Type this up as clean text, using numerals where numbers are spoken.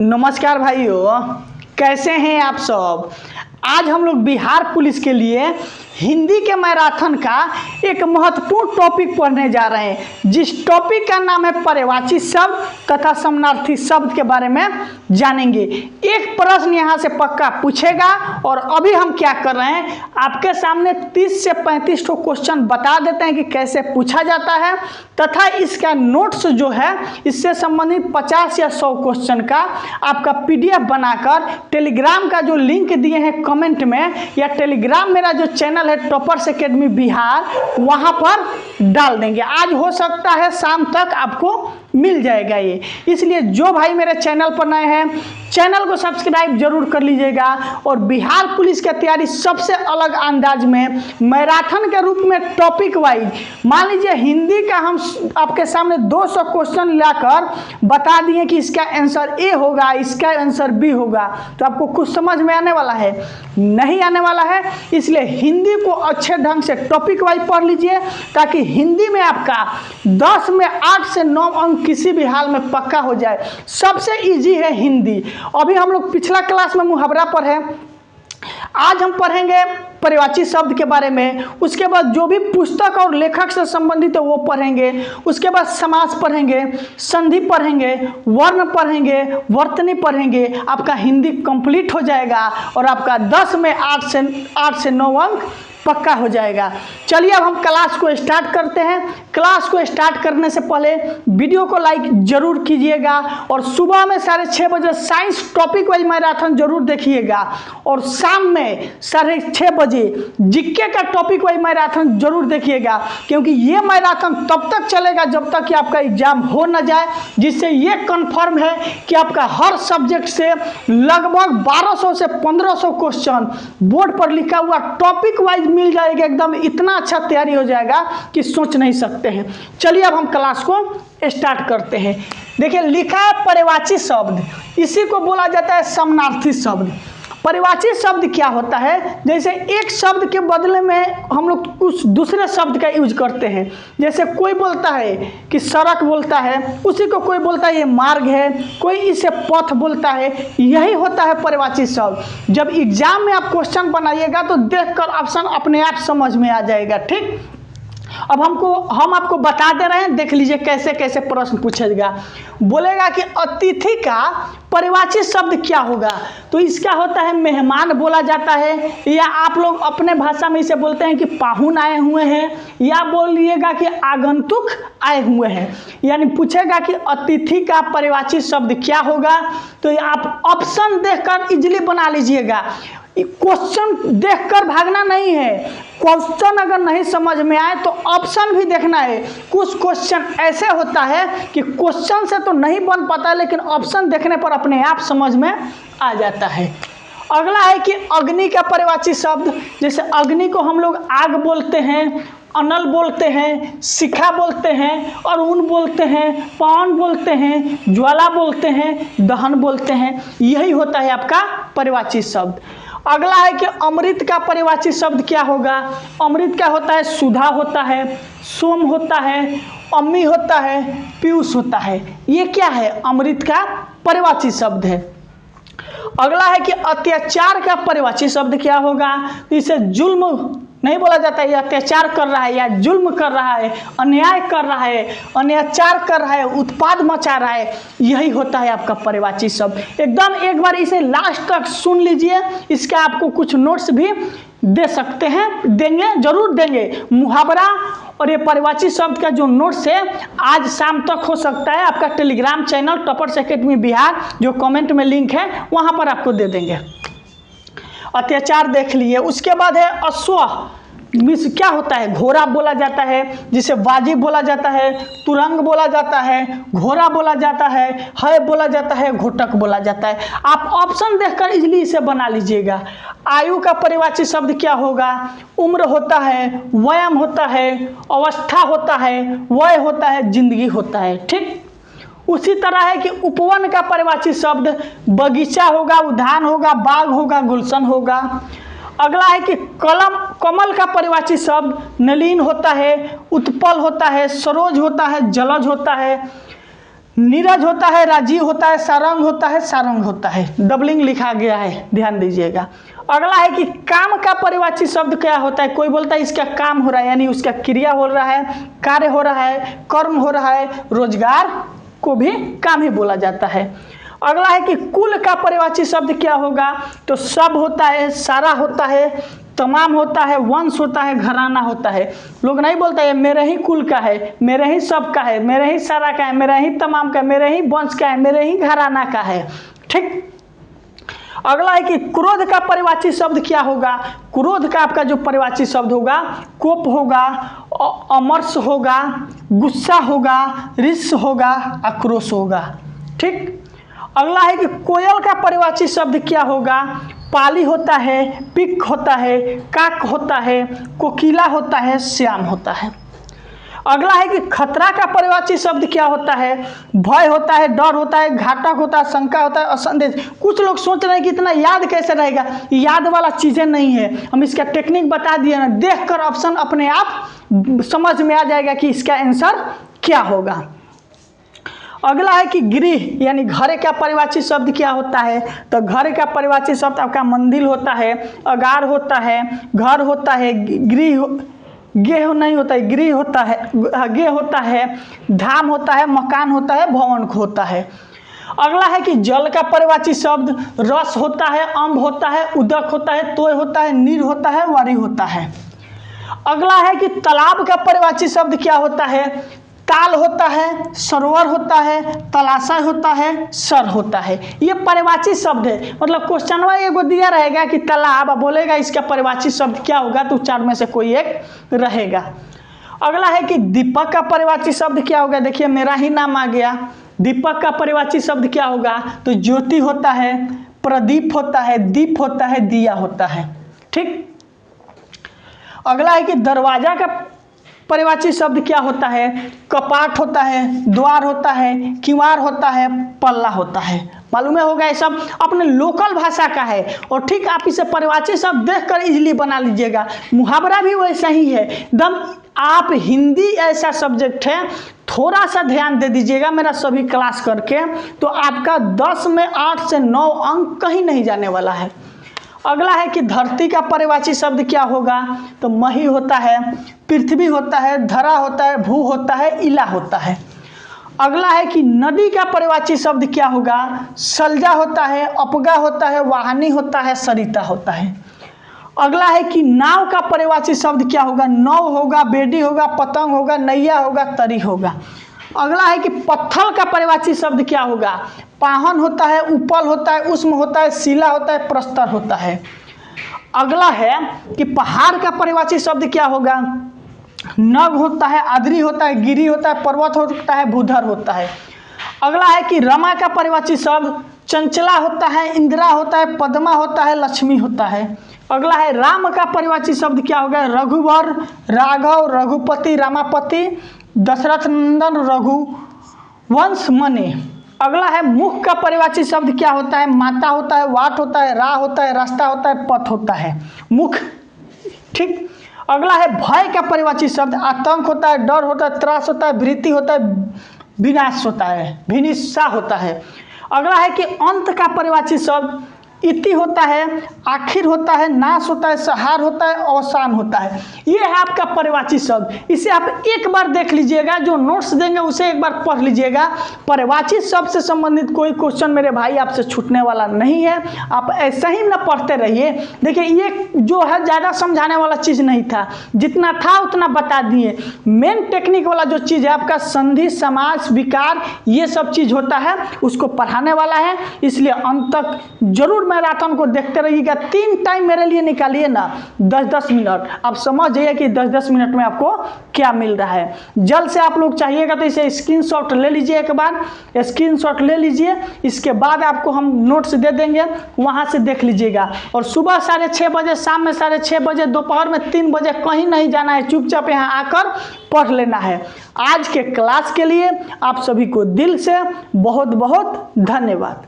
नमस्कार भाइयों, कैसे हैं आप सब। आज हम लोग बिहार पुलिस के लिए हिंदी के मैराथन का एक महत्वपूर्ण टॉपिक पढ़ने जा रहे हैं, जिस टॉपिक का नाम है पर्यायवाची शब्द तथा समानार्थी शब्द के बारे में जानेंगे। एक प्रश्न यहाँ से पक्का पूछेगा और अभी हम क्या कर रहे हैं, आपके सामने 30 से 35 तो क्वेश्चन बता देते हैं कि कैसे पूछा जाता है तथा इसका नोट्स जो है इससे संबंधित 50 या 100 क्वेश्चन का आपका PDF बनाकर टेलीग्राम का जो लिंक दिए हैं कमेंट में, या टेलीग्राम मेरा जो चैनल है टॉपर्स एकेडमी बिहार, वहां पर डाल देंगे। आज हो सकता है शाम तक आपको मिल जाएगा ये। इसलिए जो भाई मेरे चैनल पर नए हैं, चैनल को सब्सक्राइब जरूर कर लीजिएगा और बिहार पुलिस की तैयारी सबसे अलग अंदाज में मैराथन के रूप में टॉपिक वाइज, मान लीजिए हिंदी का हम आपके सामने 200 क्वेश्चन लाकर बता दिए कि इसका आंसर ए होगा, इसका आंसर बी होगा, तो आपको कुछ समझ में आने वाला है? नहीं आने वाला है। इसलिए हिंदी को अच्छे ढंग से टॉपिक वाइज पढ़ लीजिए ताकि हिंदी में आपका 10 में 8 से 9 अंक किसी भी हाल में पक्का हो जाए। सबसे इजी है हिंदी। अभी हम लोग पिछला क्लास में मुहावरा पर है, आज हम पढ़ेंगे पर्यायवाची शब्द के बारे में। उसके बाद जो भी पुस्तक और लेखक से संबंधित है वो पढ़ेंगे। उसके बाद समास पढ़ेंगे, संधि पढ़ेंगे, वर्ण पढ़ेंगे, वर्तनी पढ़ेंगे। आपका हिंदी कंप्लीट हो जाएगा और आपका 10 में 8 से 9 अंक पक्का हो जाएगा। चलिए अब हम क्लास को स्टार्ट करते हैं। क्लास को स्टार्ट करने से पहले वीडियो को लाइक जरूर कीजिएगा और सुबह में 6:30 बजे साइंस टॉपिक वाइज मैराथन जरूर देखिएगा और शाम में 6:30 बजे जीके का टॉपिक वाइज मैराथन जरूर देखिएगा, क्योंकि ये मैराथन तब तक चलेगा जब तक कि आपका एग्जाम हो न जाए, जिससे ये कंफर्म है कि आपका हर सब्जेक्ट से लगभग 1200 से 1500 क्वेश्चन बोर्ड पर लिखा हुआ टॉपिक वाइज मिल जाएगा। एकदम इतना अच्छा तैयारी हो जाएगा कि सोच नहीं सकते हैं। चलिए अब हम क्लास को स्टार्ट करते हैं। देखिए लिखा है पर्यायवाची शब्द, इसी को बोला जाता है समानार्थी शब्द। पर्यायवाची शब्द क्या होता है? जैसे एक शब्द के बदले में हम लोग उस दूसरे शब्द का यूज करते हैं। जैसे कोई बोलता है कि सड़क बोलता है, उसी को कोई बोलता है ये मार्ग है, कोई इसे पथ बोलता है। यही होता है पर्यायवाची शब्द। जब एग्जाम में आप क्वेश्चन बनाइएगा तो देखकर ऑप्शन अपने आप समझ में आ जाएगा। ठीक, अब हम आपको बता दे रहे हैं, देख लीजिए कैसे कैसे प्रश्न पूछेगा। बोलेगा कि अतिथि का पर्यायवाची शब्द क्या होगा, तो इसका होता है मेहमान बोला जाता है, या आप लोग अपने भाषा में इसे बोलते हैं कि पाहुन आए हुए हैं, या बोलिएगा कि आगंतुक आए हुए हैं। यानी पूछेगा कि अतिथि का पर्यायवाची शब्द क्या होगा, तो आप ऑप्शन देखकर इजीली बना लीजिएगा। क्वेश्चन देखकर भागना नहीं है। क्वेश्चन अगर नहीं समझ में आए तो ऑप्शन भी देखना है। कुछ क्वेश्चन ऐसे होता है कि क्वेश्चन से तो नहीं बन पाता, लेकिन ऑप्शन देखने पर अपने आप समझ में आ जाता है। अगला है कि अग्नि का पर्यायवाची शब्द। जैसे अग्नि को हम लोग आग बोलते हैं, अनल बोलते हैं, शिखा बोलते हैं, अरुण बोलते हैं, पवन बोलते हैं, ज्वाला बोलते हैं, दहन बोलते हैं। यही होता है आपका पर्यायवाची शब्द। अगला है कि अमृत का पर्यायवाची शब्द क्या होगा। अमृत का होता है सुधा होता है, सोम होता है, अम्मी होता है, पीयूष होता है। ये क्या है? अमृत का पर्यायवाची शब्द है। अगला है कि अत्याचार का पर्यायवाची शब्द क्या होगा। तो इसे जुल्म नहीं बोला जाता है, ये अत्याचार कर रहा है या जुल्म कर रहा है, अन्याय कर रहा है, अत्याचार कर रहा है, उत्पाद मचा रहा है। यही होता है आपका पर्यायवाची शब्द। एकदम एक बार इसे लास्ट तक सुन लीजिए, इसका आपको कुछ नोट्स भी दे सकते हैं, देंगे, जरूर देंगे। मुहावरा और ये पर्यायवाची शब्द का जो नोट्स है आज शाम तक हो सकता है आपका Telegram channel toppers academy Bihar, जो कमेंट में लिंक है वहाँ पर आपको दे देंगे। अत्याचार देख लिए। उसके बाद है अश्व, क्या होता है? घोड़ा बोला जाता है, जिसे वाजिब बोला जाता है, तुरंग बोला जाता है, घोड़ा बोला जाता है बोला जाता है, घोटक बोला जाता है। आप ऑप्शन देखकर इजीली इसे बना लीजिएगा। आयु का पर्यायवाची शब्द क्या होगा? उम्र होता है, व्यायाम होता है, अवस्था होता है, वय होता है, जिंदगी होता है। ठीक, उसी तरह है कि उपवन का पर्यायवाची शब्द बगीचा होगा, उद्यान होगा, बाग होगा, गुलशन होगा। अगला है कि कमल का पर्यायवाची शब्द नलिन होता है, उत्पल होता है, सरोज होता है, जलज होता है, नीरज होता है, राजीव होता है, सारंग होता है, सारंग होता है। डबलिंग लिखा गया है, ध्यान दीजिएगा। अगला है कि काम का परिवाची शब्द क्या होता है। कोई बोलता है इसका काम हो रहा है, यानी उसका क्रिया हो रहा है, कार्य हो रहा है, कर्म हो रहा है, रोजगार को भी काम ही बोला जाता है। अगला है कि कुल का परिवाची शब्द क्या होगा। तो सब होता है, सारा होता है, तमाम होता है, वंश होता है, घराना होता है। लोग नहीं बोलता है मेरे ही कुल का है, मेरे ही सब का है, मेरे ही सारा का है, मेरे ही तमाम का है, मेरे ही वंश का है, मेरे ही घराना का है। ठीक। अगला है कि क्रोध का परिवाची शब्द क्या होगा। क्रोध का आपका जो परिवाची शब्द होगा, कोप होगा, अमर्ष होगा, गुस्सा होगा, रिस होगा, आक्रोश होगा। ठीक। अगला है कि कोयल का परिवाची शब्द क्या होगा। पाली होता है, पिक होता है, काक होता है, कोकिला होता है, श्याम होता है। अगला है कि खतरा का परिवाची शब्द क्या होता है। भय होता है, डर होता है, घातक होता है, शंका होता है, असंदेश। कुछ लोग सोच रहे हैं कि इतना याद कैसे रहेगा। याद वाला चीज़ें नहीं है, हम इसका टेक्निक बता दिए ना, देखकर ऑप्शन अपने आप समझ में आ जाएगा कि इसका आंसर क्या होगा। अगला है कि गृह यानी घर का परिवाची शब्द क्या होता है। तो घर का परिवाची शब्द आपका मंदिर होता है, अगार होता है, घर होता है, गृह गेह नहीं होता है, गृह होता है, गे होता है, धाम होता है, मकान होता है, भवन होता है। अगला है कि जल का परिवाची शब्द रस होता है, अम्ब होता है, उदक होता है, तोय होता है, नीर होता है, वारी होता है। अगला है कि तालाब का परिवाची शब्द क्या होता है। ताल होता है, सरोवर होता है, तलाशय होता है, सर होता है। ये परिवाची शब्द है। मतलब क्वेश्चन में एगो दिया रहेगा कि तालाब, बोलेगा इसका परिवाची शब्द क्या होगा, तो चार में से कोई एक रहेगा। अगला है कि दीपक का परिवाची शब्द क्या होगा। देखिए मेरा ही नाम आ गया। दीपक का परिवाची शब्द क्या होगा। तो ज्योति होता है, प्रदीप होता है, दीप होता है, दिया होता है। ठीक। अगला है कि दरवाजा का परिवाची शब्द क्या होता है। कपाट होता है, द्वार होता है, किवाड़ होता है, पल्ला होता है। मालूम होगा ये सब अपने लोकल भाषा का है। और ठीक आप इसे परिवाची शब्द देखकर इजीली बना लीजिएगा। मुहावरा भी वैसा ही है एकदम। आप हिंदी ऐसा सब्जेक्ट है, थोड़ा सा ध्यान दे दीजिएगा मेरा सभी क्लास करके, तो आपका 10 में 8 से 9 अंक कहीं नहीं जाने वाला है। अगला है कि धरती का परिवाची शब्द क्या होगा। तो मही होता है, पृथ्वी होता है, धरा होता है, भू होता है, इला होता है। अगला है कि नदी का परिवाची शब्द क्या होगा। सलजा होता है, अपगा होता है, वाहनी होता है, सरिता होता है। अगला है कि नाव का परिवाची शब्द क्या होगा। नाव होगा, बेड़ी होगा, पतंग होगा, नैया होगा, तरी होगा। अगला है कि पत्थर का परिवाची शब्द क्या होगा। पाहन होता है, उपल होता है, उष्म होता है, शिला होता है, प्रस्तर होता है। अगला है कि पहाड़ का परिवाची शब्द क्या होगा। नग होता है, आद्री होता है, गिरी होता है, पर्वत होता है, भूधर होता है। अगला है कि रमा का परिवाची शब्द चंचला होता है, इंदिरा होता है, पद्मा होता है, लक्ष्मी होता है। अगला है राम का परिवाची शब्द क्या होगा। रघुवर, राघव, रघुपति, रामापति, दशरथ नंदन, रघुवंश, मणि। अगला है मुख का परिवाची शब्द क्या होता है। माता होता है, वाट होता है, राह होता है, रास्ता होता है, पथ होता है, मुख। ठीक। अगला है भय का परिवाची शब्द। आतंक होता है, डर होता है, त्रास होता है, भीति होता है, विनाश होता है, विनिशा होता है। अगला है कि अंत का परिवाची शब्द इति होता है, आखिर होता है, नाश होता है, सहार होता है, अवसान होता है। ये है आपका परिवाची शब्द। इसे आप एक बार देख लीजिएगा, जो नोट्स देंगे उसे एक बार पढ़ लीजिएगा। परिवाची शब्द से संबंधित कोई क्वेश्चन मेरे भाई आपसे छूटने वाला नहीं है। आप ऐसा ही ना पढ़ते रहिए। देखिए ये जो है ज़्यादा समझाने वाला चीज़ नहीं था, जितना था उतना बता दिए। मेन टेक्निक वाला जो चीज़ है आपका संधि, समास, विकार, ये सब चीज़ होता है, उसको पढ़ाने वाला है। इसलिए अंत तक जरूर मैराथन को देखते रहिएगा। 3 टाइम मेरे लिए निकालिए ना, 10-10 मिनट। आप समझ जाइए कि 10-10 मिनट में आपको क्या मिल रहा है। जल्द से आप लोग चाहिएगा तो इसे स्क्रीनशॉट ले लीजिए, एक बार स्क्रीनशॉट ले लीजिए। इसके बाद आपको हम नोट्स दे देंगे, वहाँ से देख लीजिएगा। और सुबह 6:30 बजे, शाम में 6:30 बजे, दोपहर में 3 बजे कहीं नहीं जाना है, चुपचाप यहाँ आकर पढ़ लेना है। आज के क्लास के लिए आप सभी को दिल से बहुत बहुत धन्यवाद।